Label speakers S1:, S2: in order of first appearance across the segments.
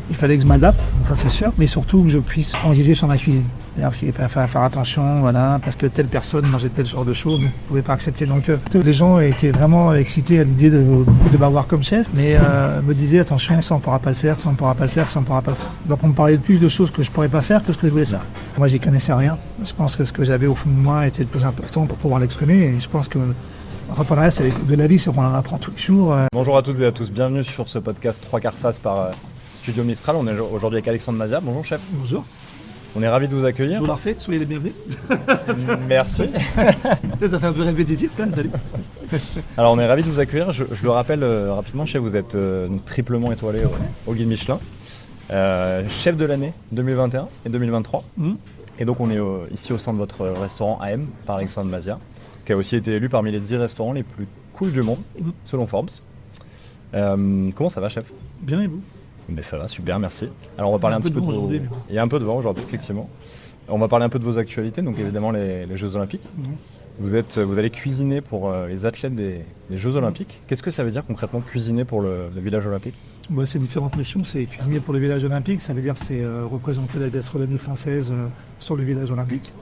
S1: il fallait que je m'adapte, ça c'est sûr, mais surtout que je puisse engager sur ma cuisine. C'est-à-dire qu'il fallait faire attention, voilà, parce que telle personne mangeait tel genre de choses, je ne pouvais pas accepter. Donc les gens étaient vraiment excités à l'idée de m'avoir comme chef, mais me disaient attention, ça on ne pourra pas le faire, ça on ne pourra pas le faire, ça on ne pourra pas le faire. Donc on me parlait de plus de choses que je ne pourrais pas faire que ce que je voulais faire. Moi j'y connaissais rien. Je pense que ce que j'avais au fond de moi était le plus important pour pouvoir l'exprimer, et je pense que l'entrepreneuriat, c'est de la vie, c'est qu'on en apprend tous les jours.
S2: Bonjour à toutes et à tous, bienvenue sur ce podcast 3 quarts face par Studio Mistral. On est aujourd'hui avec Alexandre Mazia. Bonjour chef.
S1: Bonjour.
S2: On est ravis de vous accueillir.
S1: Je vous la refais, soyez les bienvenus.
S2: Merci.
S1: Ça fait un peu répétitif quand même, salut.
S2: Alors on est ravis de vous accueillir. Je le rappelle rapidement, chef, vous êtes triplement étoilé au guide Michelin. Chef de l'année 2021 et 2023. Et donc on est ici au sein de votre restaurant AM par Alexandre Mazia, qui a aussi été élu parmi les 10 restaurants les plus cool du monde, selon Forbes. Comment ça va, chef?
S1: Bien, et vous?
S2: Mais ça va, super, merci. Alors on va parler un petit peu de vos...
S1: Il
S2: y a un peu de vent aujourd'hui, effectivement. On va parler un peu de vos actualités, donc évidemment les Jeux Olympiques. Vous allez cuisiner pour les athlètes des Jeux Olympiques. Qu'est-ce que ça veut dire concrètement cuisiner pour le village olympique?
S1: C'est différentes missions. C'est cuisiner pour le village olympique, ça veut dire c'est représenter la gastronomie française sur le village olympique.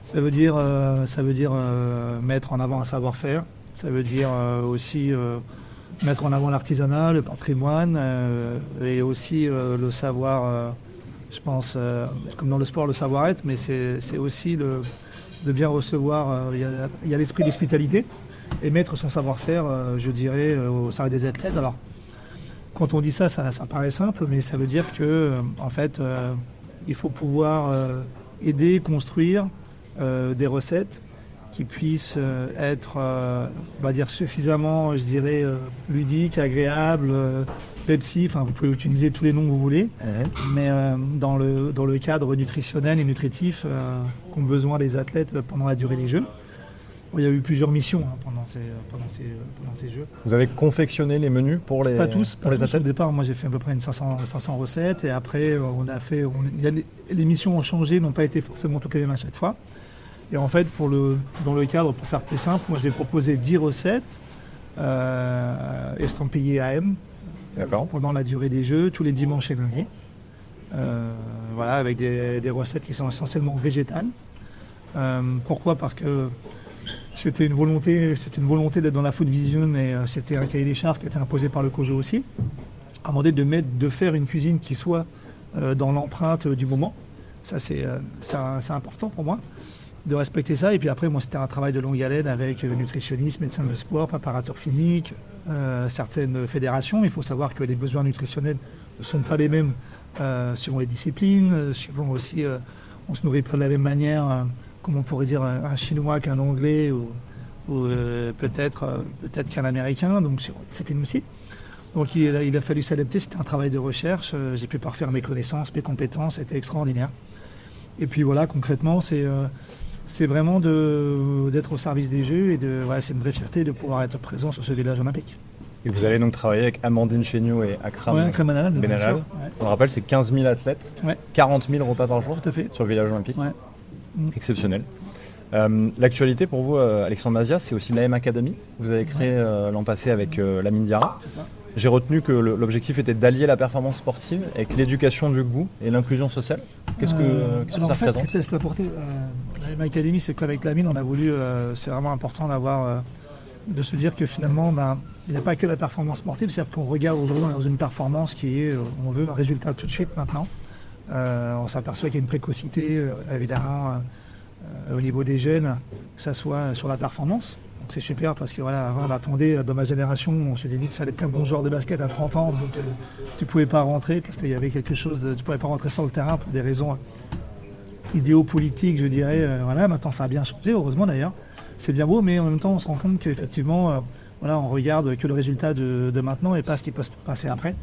S1: Ça veut dire mettre en avant un savoir-faire. Ça veut dire aussi mettre en avant l'artisanat, le patrimoine et aussi le savoir, je pense, comme dans le sport, le savoir-être, mais c'est aussi de bien recevoir. Il y a l'esprit d'hospitalité et mettre son savoir-faire, je dirais, au service des athlètes. Alors, quand on dit ça paraît simple, mais ça veut dire que, en fait, il faut pouvoir aider, construire des recettes qui puissent être, on va dire, suffisamment, je dirais, ludiques, agréables, Pepsi, enfin vous pouvez utiliser tous les noms que vous voulez, mais dans le cadre nutritionnel et nutritif qu'ont besoin les athlètes pendant la durée des Jeux. Il y a eu plusieurs missions pendant ces Jeux.
S2: Vous avez confectionné les menus pour les athlètes?
S1: Au départ, moi j'ai fait à peu près 500 recettes, et après les missions ont changé, n'ont pas été forcément toutes les mêmes à chaque fois. Et en fait, dans le cadre, pour faire plus simple, moi j'ai proposé 10 recettes estampillées AM pendant la durée des Jeux, tous les dimanches et lundis. Voilà, avec des recettes qui sont essentiellement végétales. Pourquoi? Parce que c'était une volonté d'être dans la food vision, et c'était un cahier des charges qui était imposé par le COJO aussi, à demander de faire une cuisine qui soit dans l'empreinte du moment. Ça c'est important pour moi, de respecter ça. Et puis après, moi, c'était un travail de longue haleine avec nutritionniste, médecin de sport, préparateur physique, certaines fédérations. Il faut savoir que les besoins nutritionnels ne sont pas les mêmes suivant les disciplines, suivant aussi, on se nourrit pas de la même manière, comme on pourrait dire un Chinois qu'un Anglais ou peut-être qu'un Américain, donc sur une discipline aussi. Donc il a fallu s'adapter, c'était un travail de recherche, j'ai pu parfaire mes connaissances, mes compétences, c'était extraordinaire. Et puis voilà, concrètement, c'est vraiment d'être au service des Jeux, et c'est une vraie fierté de pouvoir être présent sur ce village olympique.
S2: Et vous allez donc travailler avec Amandine Chéniaud et Akram
S1: Benalal.
S2: On le rappelle, c'est 15 000 athlètes, 40 000 repas par jour.
S1: Tout à fait.
S2: Sur le village olympique.
S1: Ouais.
S2: Exceptionnel. L'actualité pour vous, Alexandre Mazia, c'est aussi l'AM Academy. Vous avez créé l'an passé avec Lamine Diarra. C'est ça. J'ai retenu que l'objectif était d'allier la performance sportive avec l'éducation du goût et l'inclusion sociale. Qu'est-ce que ça représente?
S1: L'AM Academy, c'est qu'avec Lamine, on a voulu, c'est vraiment important de se dire que finalement, il n'y a pas que la performance sportive, c'est-à-dire qu'on regarde aujourd'hui dans une performance qui est, on veut un résultat tout de suite maintenant. On s'aperçoit qu'il y a une précocité, évidemment, au niveau des jeunes, que ça soit sur la performance. Donc c'est super, parce que voilà, avant on attendait, dans ma génération, on se dit qu'il fallait être un bon joueur de basket à 30 ans, donc tu ne pouvais pas rentrer parce qu'il y avait quelque chose, tu ne pouvais pas rentrer sur le terrain pour des raisons idéopolitiques, je dirais. Maintenant ça a bien changé, heureusement d'ailleurs. C'est bien beau, mais en même temps on se rend compte qu'effectivement, on regarde que le résultat de maintenant et pas ce qui peut se passer après.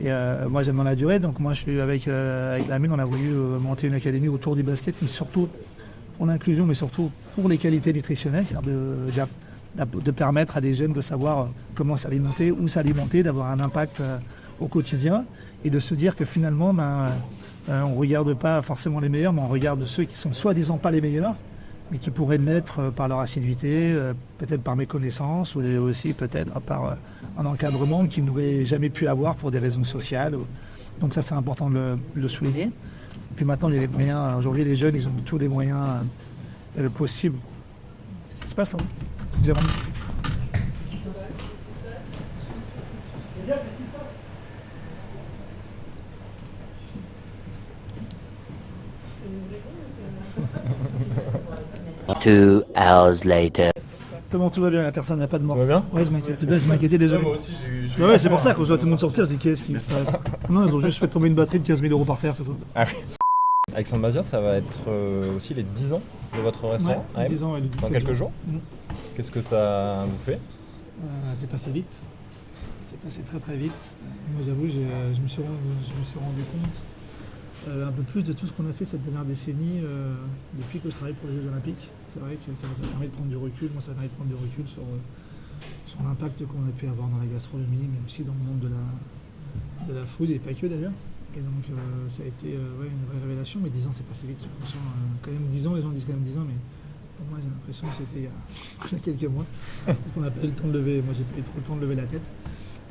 S1: Et moi j'aime dans la durée, donc moi je suis avec Lamine, on a voulu monter une académie autour du basket, mais surtout pour l'inclusion, mais surtout pour les qualités nutritionnelles, c'est-à-dire de permettre à des jeunes de savoir comment s'alimenter, où s'alimenter, d'avoir un impact au quotidien, et de se dire que finalement on ne regarde pas forcément les meilleurs, mais on regarde ceux qui sont soi-disant pas les meilleurs, mais qui pourraient l'être par leur assiduité, peut-être par méconnaissance, ou aussi peut-être par un encadrement qu'ils n'auraient jamais pu avoir pour des raisons sociales Donc ça, c'est important de le souligner. Et puis maintenant, il y a les moyens. Aujourd'hui, les jeunes, ils ont tous les moyens possibles. Qu'est-ce qui se passe là? Excusez-moi.
S3: Two hours later.
S1: Tout va bien, la personne n'a pas de mort.
S2: Tout va bien?
S1: Ouais, je m'inquiétais, désolé.
S2: Moi aussi, j'ai
S1: Ouais, c'est pour ça qu'on se voit tout le monde sortir, je dis qu'est-ce qui se passe? Non, ils ont juste fait tomber une batterie de 15 000 € par terre, c'est tout.
S2: Ah oui. Alexandre Bazir, ça va être aussi les 10 ans de votre restaurant à M,
S1: 10 ans, ouais, le
S2: dans
S1: 17
S2: quelques jours.
S1: Mm.
S2: Qu'est-ce que ça vous fait?
S1: C'est passé vite. C'est passé très très vite. Moi j'avoue, je me suis rendu compte un peu plus de tout ce qu'on a fait cette dernière décennie depuis que je travaille pour les Jeux Olympiques. C'est vrai que ça permet de prendre du recul. Moi, ça permet de prendre du recul sur l'impact qu'on a pu avoir dans la gastronomie, mais aussi dans le monde de la food, et pas que d'ailleurs. Et donc ça a été une vraie révélation, mais 10 ans c'est passé vite. Quand même 10 ans, les gens disent quand même 10 ans, mais pour moi j'ai l'impression que c'était il y a quelques mois. Parce qu'on n'a pas eu le temps de lever, moi j'ai pas eu trop le temps de lever la tête.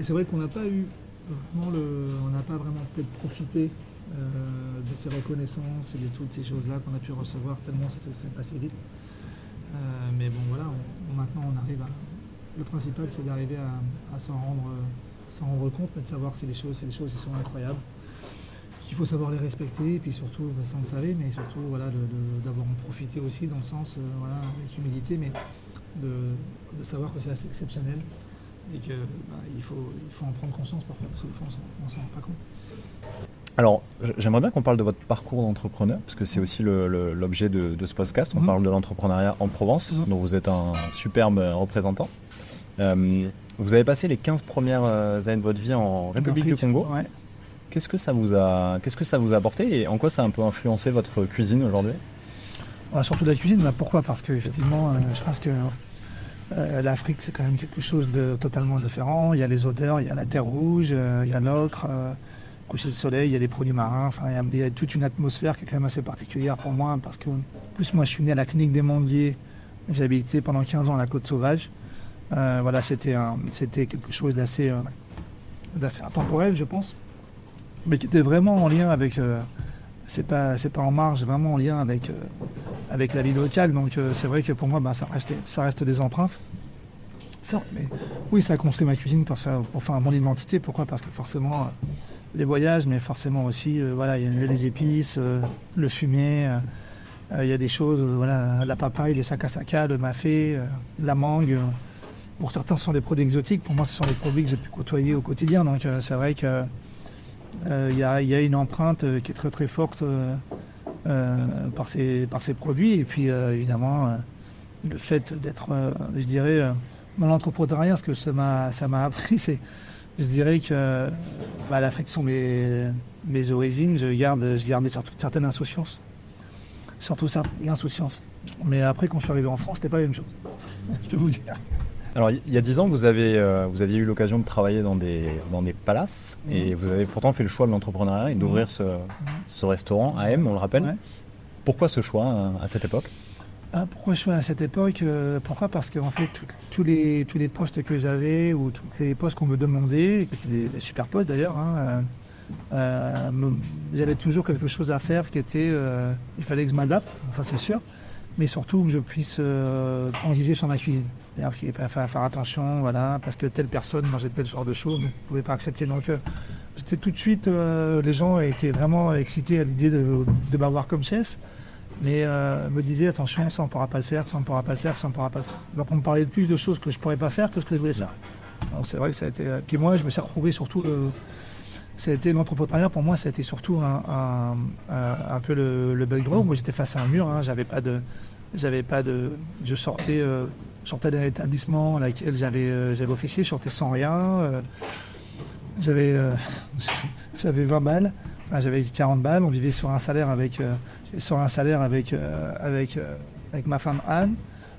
S1: Et c'est vrai qu'on n'a pas eu vraiment on n'a pas vraiment peut-être profité de ces reconnaissances et de toutes ces choses-là qu'on a pu recevoir, tellement ça s'est passé vite. Mais bon voilà, maintenant on arrive à. Le principal c'est d'arriver à s'en rendre compte, mais de savoir que c'est des choses qui sont incroyables. Il faut savoir les respecter, et puis surtout, ça on le savait, mais surtout voilà, d'avoir en profité aussi dans le sens, avec humilité, mais de savoir que c'est assez exceptionnel et qu'il faut en prendre conscience parfois, parce que des fois on s'en rend pas compte.
S2: Alors, j'aimerais bien qu'on parle de votre parcours d'entrepreneur, parce que c'est aussi l'objet de ce podcast. On parle de l'entrepreneuriat en Provence, dont vous êtes un superbe représentant. Vous avez passé les 15 premières années de votre vie en République du Congo.
S1: Ouais.
S2: Qu'est-ce que ça vous a apporté et en quoi ça a un peu influencé votre cuisine aujourd'hui?
S1: Surtout la cuisine, pourquoi? Parce qu'effectivement, je pense que l'Afrique, c'est quand même quelque chose de totalement différent. Il y a les odeurs, il y a la terre rouge, il y a l'ocre, coucher de soleil, il y a les produits marins. Enfin, il y a toute une atmosphère qui est quand même assez particulière pour moi, parce que, en plus, moi, je suis né à la clinique des Manguiers. J'ai habité pendant 15 ans à la Côte Sauvage. Voilà, c'était quelque chose d'assez intemporel, je pense, mais qui était vraiment en lien avec. C'est pas en marge, vraiment en lien avec la vie locale. Donc c'est vrai que pour moi, ça reste des empreintes. Mais oui, ça a construit ma cuisine pour faire mon identité. Pourquoi? Parce que forcément, les voyages, mais forcément aussi, il y a les épices, le fumier. Il y a des choses, la papaye, les sakasaka, le mafé, la mangue. Pour certains, ce sont des produits exotiques. Pour moi, ce sont des produits que j'ai pu côtoyer au quotidien. Donc c'est vrai que il y a une empreinte qui est très très forte par ces produits. Et puis évidemment, le fait d'être, je dirais, dans l'entrepreneuriat, ce que ça m'a appris, c'est, je dirais que l'Afrique sont mes origines. Je garde une certaine insouciance. Surtout ça, l'insouciance. Mais après, quand je suis arrivé en France, c'était pas la même chose. Je peux vous dire.
S2: Alors, il y a 10 ans, vous aviez eu l'occasion de travailler dans des palaces et vous avez pourtant fait le choix de l'entrepreneuriat et d'ouvrir ce restaurant à M, on le rappelle. Ouais. Pourquoi ce choix à cette époque?
S1: Pourquoi ce choix à cette époque? Pourquoi? Parce qu'en fait, tous les postes que j'avais ou tous les postes qu'on me demandait, des super postes d'ailleurs, j'avais toujours quelque chose à faire qui était, il fallait que je m'adapte, ça c'est sûr, mais surtout que je puisse transiger sur ma cuisine. C'est-à-dire qu'il fallait faire attention, parce que telle personne mangeait tel genre de choses, je ne pouvais pas accepter. Donc c'était tout de suite, les gens étaient vraiment excités à l'idée de m'avoir comme chef, mais me disaient attention, ça on ne pourra pas le faire, ça on ne pourra pas le faire, ça on ne pourra pas le faire. Donc on me parlait de plus de choses que je ne pourrais pas faire que ce que je voulais faire. Donc c'est vrai que ça a été. Puis moi, je me suis retrouvé surtout. Ça a été l'entrepreneuriat pour moi, ça a été surtout un peu le bug droit. Moi j'étais face à un mur, je sortais d'un établissement dans lequel j'avais officié, je sortais sans rien. J'avais 20 balles, j'avais 40 balles, on vivait sur un salaire avec ma femme Anne.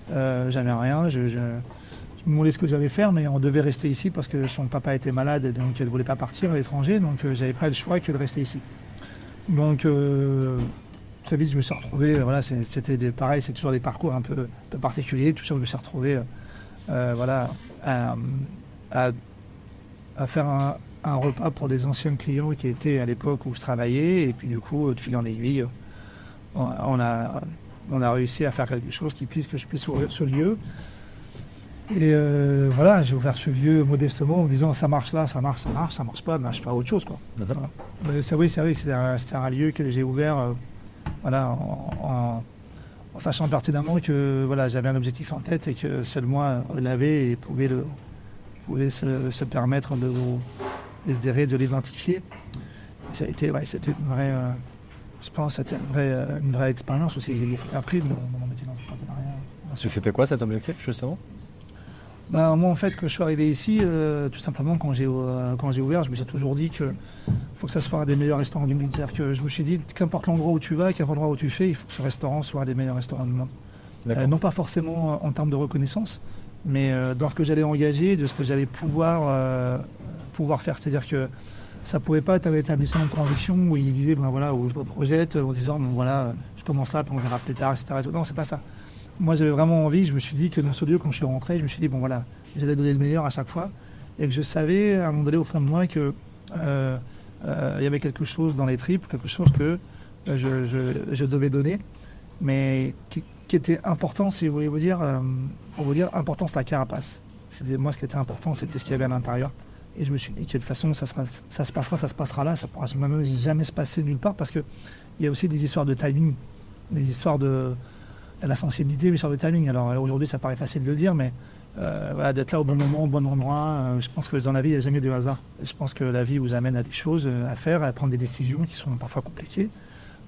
S1: J'avais rien, je me demandais ce que j'allais faire, mais on devait rester ici parce que son papa était malade et donc elle ne voulait pas partir à l'étranger, donc j'avais pas le choix que de rester ici. Donc très vite je me suis retrouvé, c'était pareil, c'est toujours des parcours un peu particuliers, toujours je me suis retrouvé à faire un repas pour des anciens clients qui étaient à l'époque où je travaillais. Et puis du coup, de fil en aiguille, on a réussi à faire quelque chose que je puisse ouvrir ce lieu. Et voilà, j'ai ouvert ce lieu modestement en me disant ça marche là, ça marche pas, ben, je ferai autre chose, quoi. Voilà. Mais c'est vrai, c'était un lieu que j'ai ouvert voilà, en sachant pertinemment que voilà, j'avais un objectif en tête et que seul moi l'avais et pouvait se permettre de l'identifier. Ça a été, c'était une vraie, je pense, c'était une vraie expérience aussi. J'ai appris dans mon métier d'entrepreneuriat.
S2: C'était quoi cet objectif justement?
S1: Moi, en fait, quand je suis arrivé ici, tout simplement, quand j'ai ouvert, je me suis toujours dit qu'il faut que ça soit un des meilleurs restaurants du monde. C'est-à-dire que je me suis dit, qu'importe l'endroit où tu vas, qu'importe l'endroit où tu fais, il faut que ce restaurant soit un des meilleurs restaurants du monde. Non pas forcément en termes de reconnaissance, mais dans ce que j'allais engager, de ce que j'allais pouvoir faire. C'est-à-dire que ça ne pouvait pas être un établissement de transition où il disait, ben voilà, où je me projette en disant, ben voilà, je commence là, puis on verra plus tard, etc. Non, c'est pas ça. Moi, j'avais vraiment envie, je me suis dit que dans ce lieu, quand je suis rentré, je me suis dit, bon voilà, j'allais donner le meilleur à chaque fois. Et que je savais, à un moment donné, au fond de moi, qu'il y avait quelque chose dans les tripes, quelque chose que je devais donner, mais qui était important, si vous voulez vous dire, important, c'est la carapace. Moi, ce qui était important, c'était ce qu'il y avait à l'intérieur. Et je me suis dit que de toute façon, ça se passera là, ça ne pourra même jamais se passer nulle part, parce qu'il y a aussi des histoires de timing, des histoires de la sensibilité, mais sur le timing. Alors aujourd'hui, ça paraît facile de le dire, mais voilà, d'être là au bon moment, au bon endroit, je pense que dans la vie, il n'y a jamais de hasard. Je pense que la vie vous amène à des choses à faire, à prendre des décisions qui sont parfois compliquées,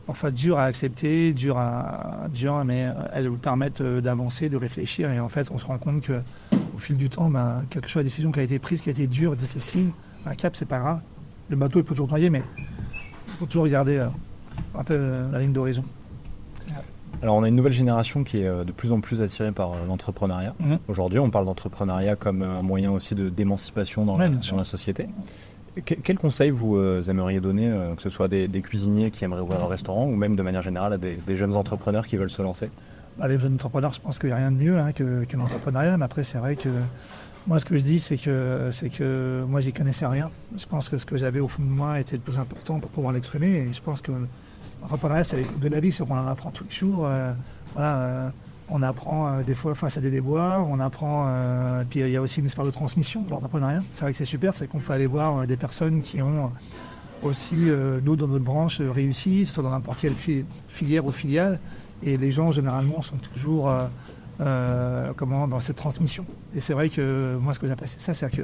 S1: parfois dures à accepter, dures, mais elles vous permettent d'avancer, de réfléchir. Et en fait, on se rend compte qu'au fil du temps, quelque chose, la décision qui a été prise, qui a été dure, difficile, un cap, c'est pas grave. Le bateau, il peut toujours noyer, mais il faut toujours regarder un peu la ligne d'horizon.
S2: Alors on a une nouvelle génération qui est de plus en plus attirée par l'entrepreneuriat. Aujourd'hui, on parle d'entrepreneuriat comme un moyen aussi d'émancipation dans la société. Quel conseil vous aimeriez donner, que ce soit des cuisiniers qui aimeraient ouvrir un restaurant ou même de manière générale à des jeunes entrepreneurs qui veulent se lancer?
S1: Les jeunes entrepreneurs, je pense qu'il n'y a rien de mieux que l'entrepreneuriat, mais après c'est vrai que moi ce que je dis c'est que moi j'y connaissais rien. Je pense que ce que j'avais au fond de moi était le plus important pour pouvoir l'exprimer, et je pense que l'entrepreneuriat, c'est de la vie, c'est qu'on en apprend tous les jours. On apprend des fois face à des déboires, on apprend. Puis il y a aussi une histoire de transmission de l'entrepreneuriat. C'est vrai que c'est super, c'est qu'on peut aller voir des personnes qui ont aussi, nous dans notre branche, réussi, soit dans n'importe quelle filière ou filiale. Et les gens, généralement, sont toujours dans cette transmission. Et c'est vrai que moi, ce que j'apprécie, c'est que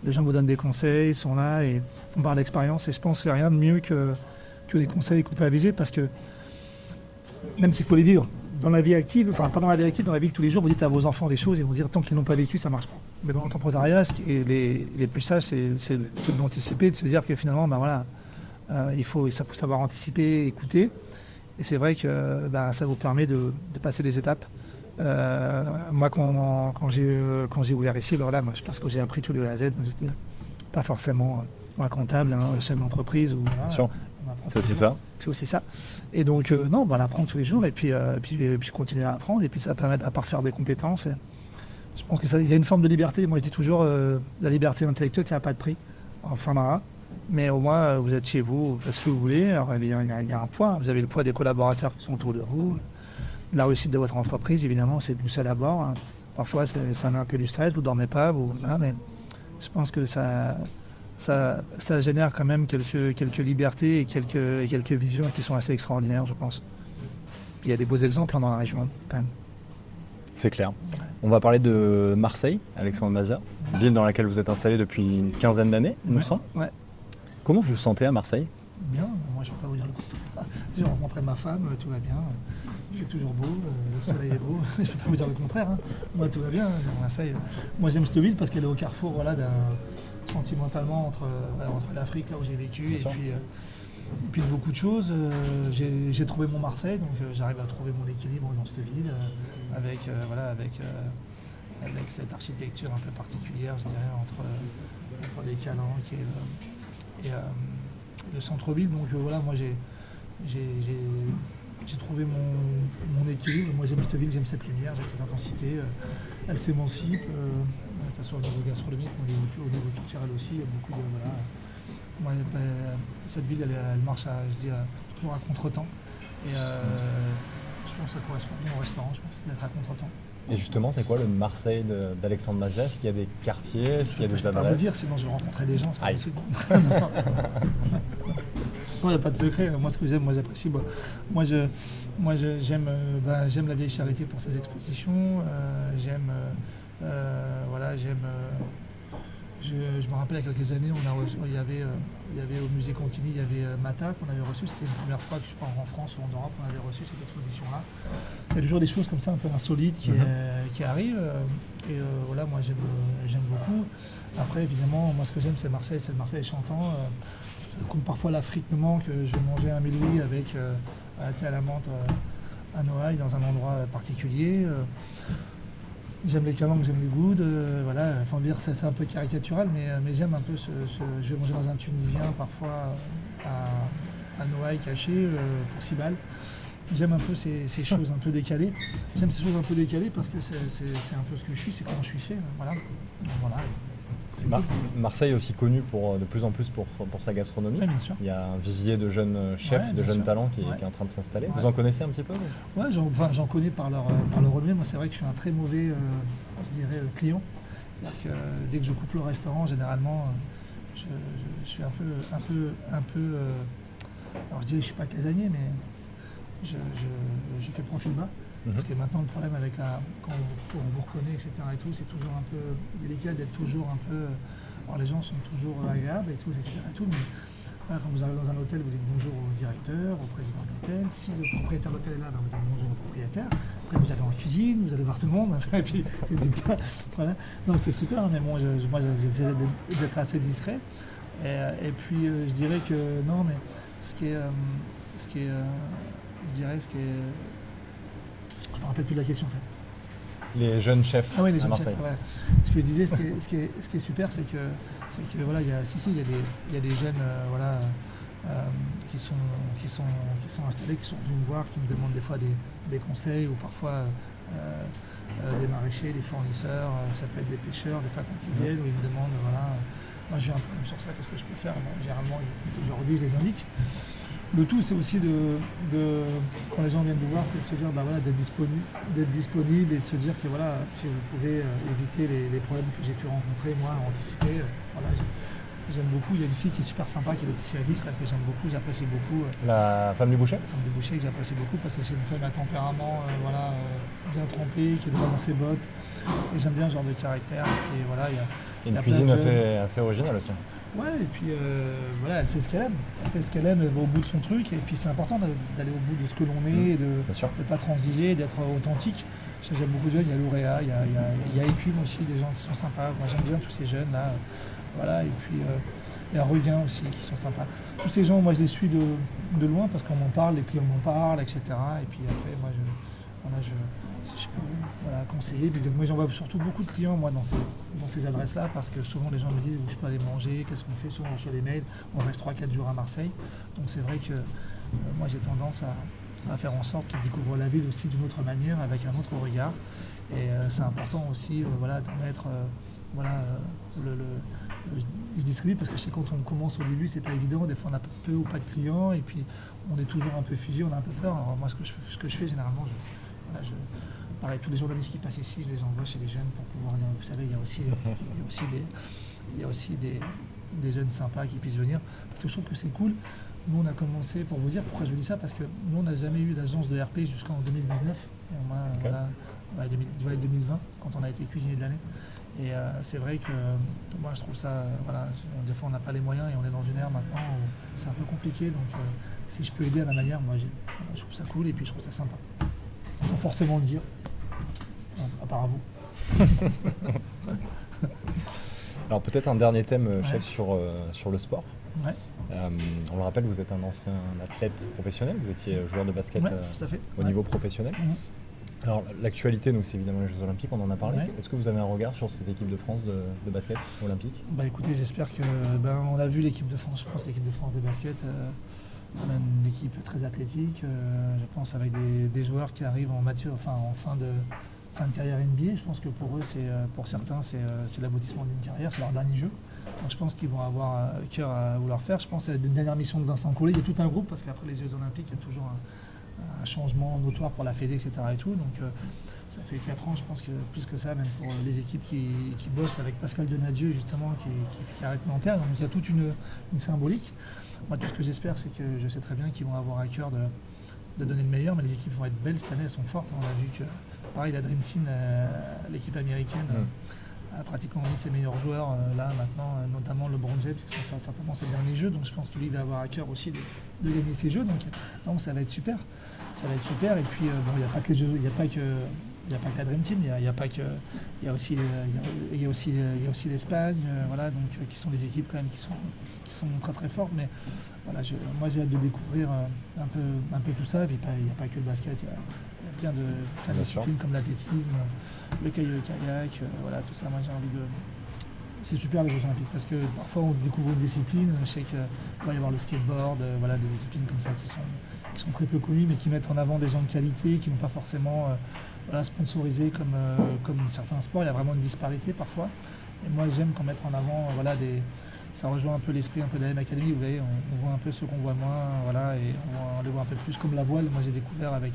S1: les gens vous donnent des conseils, sont là et font part d'expérience. Et je pense qu'il n'y a rien de mieux que des conseils coupés à viser, parce que même s'il faut les vivre dans la vie active, enfin pas dans la vie active, dans la vie de tous les jours, vous dites à vos enfants des choses et vous dire tant qu'ils n'ont pas vécu, ça marche pas. Mais dans l'entrepreneuriat, les plus sages, c'est d'anticiper, de se dire que finalement, il faut savoir anticiper, écouter. Et c'est vrai que ça vous permet de passer des étapes. Moi, quand j'ai ouvert ici, moi, je pense que j'ai appris tout de A à Z. Pas forcément un comptable, chef d'entreprise.
S2: C'est aussi ça.
S1: C'est aussi ça. Et donc, on apprend tous les jours et puis continuer à apprendre. Et puis ça permet à part faire des compétences. Et je pense qu'il y a une forme de liberté. Moi, je dis toujours, la liberté intellectuelle, ça n'a pas de prix. Enfin, mais au moins, vous êtes chez vous, vous faites ce que vous voulez. Alors, il y a un poids. Vous avez le poids des collaborateurs qui sont autour de vous. La réussite de votre entreprise, évidemment, c'est du seul à bord. Parfois, ça n'a que du stress, vous ne dormez pas. Mais je pense que ça génère quand même quelques libertés et quelques visions qui sont assez extraordinaires, je pense. Il y a des beaux exemples dans la région, quand même.
S2: C'est clair. On va parler de Marseille, Alexandre Mazia, ville dans laquelle vous êtes installé depuis une quinzaine d'années, il me semble. Ouais. Comment vous vous sentez à Marseille?
S1: Bien, moi je ne peux pas vous dire le contraire. J'ai rencontré ma femme, tout va bien. Il fait toujours beau, le soleil est beau. Je ne peux pas vous dire le contraire. Moi tout va bien, Marseille. Moi j'aime cette ville parce qu'elle est au carrefour sentimentalement entre l'Afrique, là où j'ai vécu, et puis beaucoup de choses. J'ai trouvé mon Marseille, donc j'arrive à trouver mon équilibre dans cette ville, avec cette architecture un peu particulière, je dirais, entre les Calanques et le centre-ville. Donc moi j'ai trouvé mon équilibre. Moi j'aime cette ville, j'aime cette lumière, j'aime cette intensité. Elle s'émancipe, que ce soit au niveau gastronomique, au niveau culturel aussi. Il y a beaucoup Moi, cette ville, elle marche toujours à contre-temps. Et je pense que ça correspond bien au restaurant, je pense, d'être à contre-temps.
S2: Et justement, c'est quoi le Marseille d'Alexandre Magellan? Est-ce qu'il y a des quartiers? Est-ce qu'il y a des
S1: Je peux pas vous
S2: adresses?
S1: dire, sinon je vais rencontrer des gens, c'est pas
S2: Aïe.
S1: possible. Il n'y a pas de secret. Moi, ce que j'aime, moi j'apprécie. J'aime la vieille charité pour ses expositions. Je me rappelle, il y a quelques années, il y avait au musée Contigny, il y avait Mata qu'on avait reçu. C'était la première fois que je crois en France ou en Europe qu'on avait reçu cette exposition-là. Il y a toujours des choses comme ça un peu insolites qui arrivent. Voilà, moi j'aime beaucoup. Après, évidemment, moi ce que j'aime, c'est Marseille, c'est le Marseille chantant. Comme parfois l'Afrique me manque, je vais manger un médoui avec à la thé à la menthe à Noailles, dans un endroit particulier. J'aime les calanques, j'aime les goudes, voilà, enfin dire c'est un peu caricatural, mais j'aime un peu je vais manger dans un Tunisien parfois à Noailles caché pour 6 balles. J'aime un peu ces choses un peu décalées. J'aime ces choses un peu décalées parce que c'est un peu ce que je suis, c'est comment je suis fait, voilà. Donc, voilà.
S2: Marseille est aussi connu de plus en plus pour sa gastronomie.
S1: Oui, bien sûr.
S2: Il y a un vivier de jeunes chefs, de jeunes talents qui est en train de s'installer. Vous en connaissez un petit peu?
S1: Oui, j'en connais par leur renommée. Moi, c'est vrai que je suis un très mauvais client. C'est-à-dire que dès que je coupe le restaurant, généralement, je suis un peu alors je dirais que je ne suis pas casanier, mais je fais profil bas. Parce que maintenant, le problème avec quand on vous reconnaît, etc., et tout, c'est toujours un peu délicat d'être toujours un peu. Alors, les gens sont toujours agréables et tout, etc., et tout, mais là, quand vous arrivez dans un hôtel, vous dites bonjour au directeur, au président de l'hôtel. Si le propriétaire de l'hôtel est là, vous dites bonjour au propriétaire. Après, vous allez en cuisine, vous allez voir tout le monde. Et puis voilà. Donc, c'est super, mais bon, moi, j'essaie d'être assez discret. Et puis, je dirais que non, mais je me rappelle plus de la question en fait.
S2: Les jeunes chefs
S1: les
S2: à
S1: jeunes
S2: Marseille.
S1: chefs, ouais. Ce que je disais, ce qui est super, c'est que voilà, il y a des jeunes qui sont installés, qui sont venus me voir, qui me demandent des fois des conseils ou parfois des maraîchers, des fournisseurs, ça peut être des pêcheurs, des fois quand ils viennent, où ils me demandent moi j'ai un problème sur ça, qu'est-ce que je peux faire? Bon, généralement, je leur dis, je les indique. Le tout, c'est aussi quand les gens viennent nous voir, c'est de se dire d'être disponible et de se dire que voilà, si vous pouvez éviter les problèmes que j'ai pu rencontrer, moi, anticiper. Voilà, j'aime beaucoup. Il y a une fille qui est super sympa, qui est Laetitia Viss, là, que j'aime beaucoup, j'apprécie beaucoup.
S2: La femme du boucher?
S1: La femme du boucher que j'apprécie beaucoup parce que c'est une femme à tempérament bien trempé, qui est droit dans ses bottes. Et j'aime bien ce genre de caractère. Et voilà, il y a
S2: une cuisine assez originale aussi.
S1: Ouais, et puis elle fait ce qu'elle aime. Elle fait ce qu'elle aime, elle va au bout de son truc. Et puis c'est important d'aller au bout de ce que l'on est, et de ne pas transiger, d'être authentique. J'aime beaucoup de jeunes, il y a Lauréat, il y a Écume aussi, des gens qui sont sympas. Moi j'aime bien tous ces jeunes là. Voilà, et puis il y a Regain aussi qui sont sympas. Tous ces gens, moi je les suis de loin parce qu'on m'en parle, les clients m'en parlent, etc. Et puis après, moi si je peux conseiller. Puis, moi j'envoie surtout beaucoup de clients moi, dans ces adresses-là parce que souvent les gens me disent où je peux aller manger, qu'est-ce qu'on fait, souvent on reçoit des mails, on reste 3-4 jours à Marseille. Donc c'est vrai que moi j'ai tendance à faire en sorte qu'ils découvrent la ville aussi d'une autre manière, avec un autre regard. Et c'est important aussi d'en être il se distribue parce que je sais quand on commence au début c'est pas évident, des fois on a peu ou pas de clients et puis on est toujours un peu figé, on a un peu peur. Alors moi ce que je fais généralement, pareil, tous les journalistes qui passent ici, je les envoie chez les jeunes pour pouvoir dire, vous savez, il y a aussi des jeunes sympas qui puissent venir parce que je trouve que c'est cool. Nous on a commencé, pour vous dire pourquoi je dis ça, parce que nous on n'a jamais eu d'agence de RP jusqu'en 2019 et on a 2020 quand on a été cuisinier de l'année. Et c'est vrai que moi je trouve ça, des fois on n'a pas les moyens et on est dans une ère maintenant où c'est un peu compliqué, donc si je peux aider à ma manière, moi je trouve ça cool et puis je trouve ça sympa. Sans forcément le dire, à part à vous.
S2: Alors peut-être un dernier thème, chef, sur le sport.
S1: Ouais.
S2: On le rappelle, vous êtes un ancien athlète professionnel, vous étiez joueur de basket au niveau professionnel. Alors l'actualité, donc c'est évidemment les Jeux Olympiques, on en a parlé. Est-ce que vous avez un regard sur ces équipes de France de basket olympique?
S1: Écoutez, j'espère que on a vu l'équipe de France, je pense l'équipe de France de basket, on a une équipe très athlétique, je pense avec des joueurs qui arrivent en fin de carrière NBA. Je pense que pour eux, pour certains, c'est l'aboutissement d'une carrière, c'est leur dernier jeu. Donc je pense qu'ils vont avoir cœur à vouloir faire. Je pense à la dernière mission de Vincent Collet. Il y a tout un groupe parce qu'après les Jeux Olympiques, il y a toujours un changement notoire pour la Fédé, etc. Et tout. Donc ça fait 4 ans, je pense que plus que ça, même pour les équipes qui bossent avec Pascal Donadieu, justement, qui arrête Nanterre. Donc il y a toute une symbolique. Moi, tout ce que j'espère, c'est que je sais très bien qu'ils vont avoir à cœur de donner le meilleur, mais les équipes vont être belles cette année, elles sont fortes. On a vu que, pareil, la Dream Team, l'équipe américaine, a pratiquement mis ses meilleurs joueurs là maintenant, notamment LeBron James, qui sont certainement ses derniers jeux. Donc je pense que lui, il va avoir à cœur aussi de gagner ses jeux. Donc ça va être super. Ça va être super. Et puis, bon, il n'y a pas que les jeux, il n'y a pas que la Dream Team, il y a aussi l'Espagne, voilà, donc qui sont des équipes quand même qui sont très très fortes. Mais voilà, moi j'ai hâte de découvrir un peu tout ça. Et puis il n'y a pas que le basket, il y a plein de disciplines comme l'athlétisme, le kayak, voilà, tout ça. Moi j'ai envie de. C'est super les Jeux Olympiques parce que parfois on découvre une discipline. Je sais qu'il va y avoir le skateboard, voilà, des disciplines comme ça qui sont très peu connues mais qui mettent en avant des gens de qualité, qui n'ont pas forcément sponsorisés comme certains sports. Il y a vraiment une disparité parfois. Et moi j'aime qu'on mette en avant ça rejoint un peu l'esprit un peu de la M Academy. Vous voyez, on voit un peu ceux qu'on voit moins, voilà, et on les voit un peu plus comme la voile. Moi j'ai découvert avec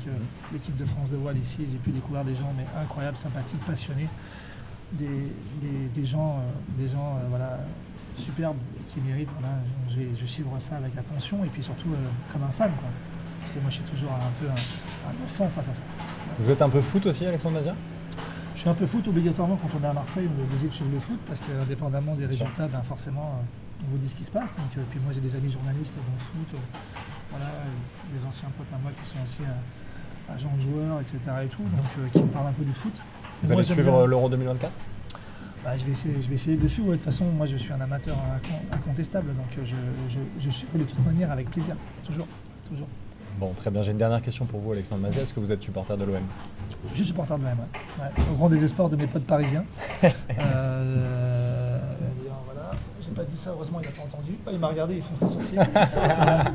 S1: l'équipe de France de voile ici, j'ai pu découvrir des gens mais incroyables, sympathiques, passionnés. Des gens voilà, superbes et qui méritent. Voilà, je vais suivre ça avec attention et puis surtout comme un fan, quoi. Parce que moi je suis toujours un peu un enfant face à ça.
S2: Vous êtes un peu foot aussi, Alexandre Mazia?
S1: Je suis un peu foot obligatoirement quand on est à Marseille, on est obligé de suivre le foot parce qu'indépendamment des résultats, ben forcément on vous dit ce qui se passe. Donc, puis moi j'ai des amis journalistes dans le foot, voilà, des anciens potes à moi qui sont aussi agents de joueurs, etc. et tout, donc qui me parlent un peu du foot.
S2: Vous allez suivre l'Euro 2024?
S1: Je vais essayer de le suivre. De toute façon, moi je suis un amateur incontestable, donc je suivrai de toute manière avec plaisir, toujours.
S2: Bon, très bien. J'ai une dernière question pour vous, Alexandre Mazia. Est-ce que vous êtes supporter de l'OM?
S1: Je suis supporter de l'OM, ouais. Au grand désespoir de mes potes parisiens. Voilà. J'ai pas dit ça, heureusement il n'a pas entendu. Il m'a regardé, il fonce les sourcils. Voilà.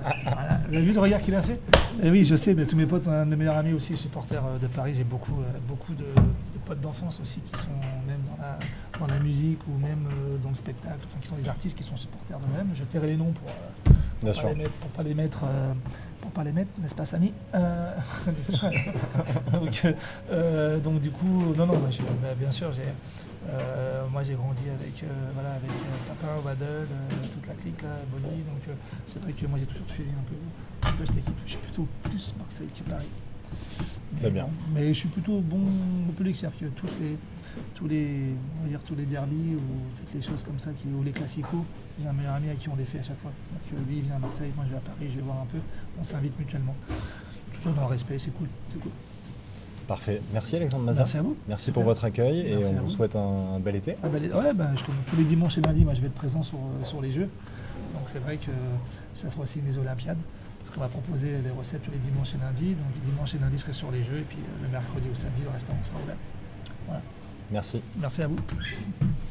S1: Vous avez vu le regard qu'il a fait? Oui, je sais, mais tous mes potes, un de mes meilleurs amis aussi, supporter de Paris. J'ai beaucoup de potes d'enfance aussi qui sont même dans la musique ou même dans le spectacle, enfin, qui sont des artistes qui sont supporters de l'OM. Je tairai les noms pour pas les mettre, n'est-ce pas Samy? Donc du coup, non, moi, bien sûr, moi j'ai grandi avec Papin, Waddle, toute la clique là, Bonnie, donc c'est vrai que moi j'ai toujours suivi un peu cette équipe. Je suis plutôt plus Marseille que Paris.
S2: C'est bien.
S1: Mais je suis plutôt bon public, c'est-à-dire que tous les derbys ou toutes les choses comme ça, ou les classicos, j'ai un meilleur ami à qui on les fait à chaque fois. Donc lui il vient à Marseille, moi je vais à Paris, je vais voir un peu, on s'invite mutuellement. Toujours dans le respect, c'est cool.
S2: Parfait. Merci Alexandre Mazia.
S1: Merci à vous.
S2: Merci pour votre accueil et on vous souhaite un bel été.
S1: Tous les dimanches et lundis, moi je vais être présent sur les Jeux. Donc c'est vrai que ça sera aussi mes Olympiades. Parce qu'on va proposer les recettes tous les dimanches et lundis. Donc dimanche et lundi, je serai sur les Jeux. Et puis le mercredi ou samedi, le restant, on sera ouvert. Voilà.
S2: Merci.
S1: Merci à vous.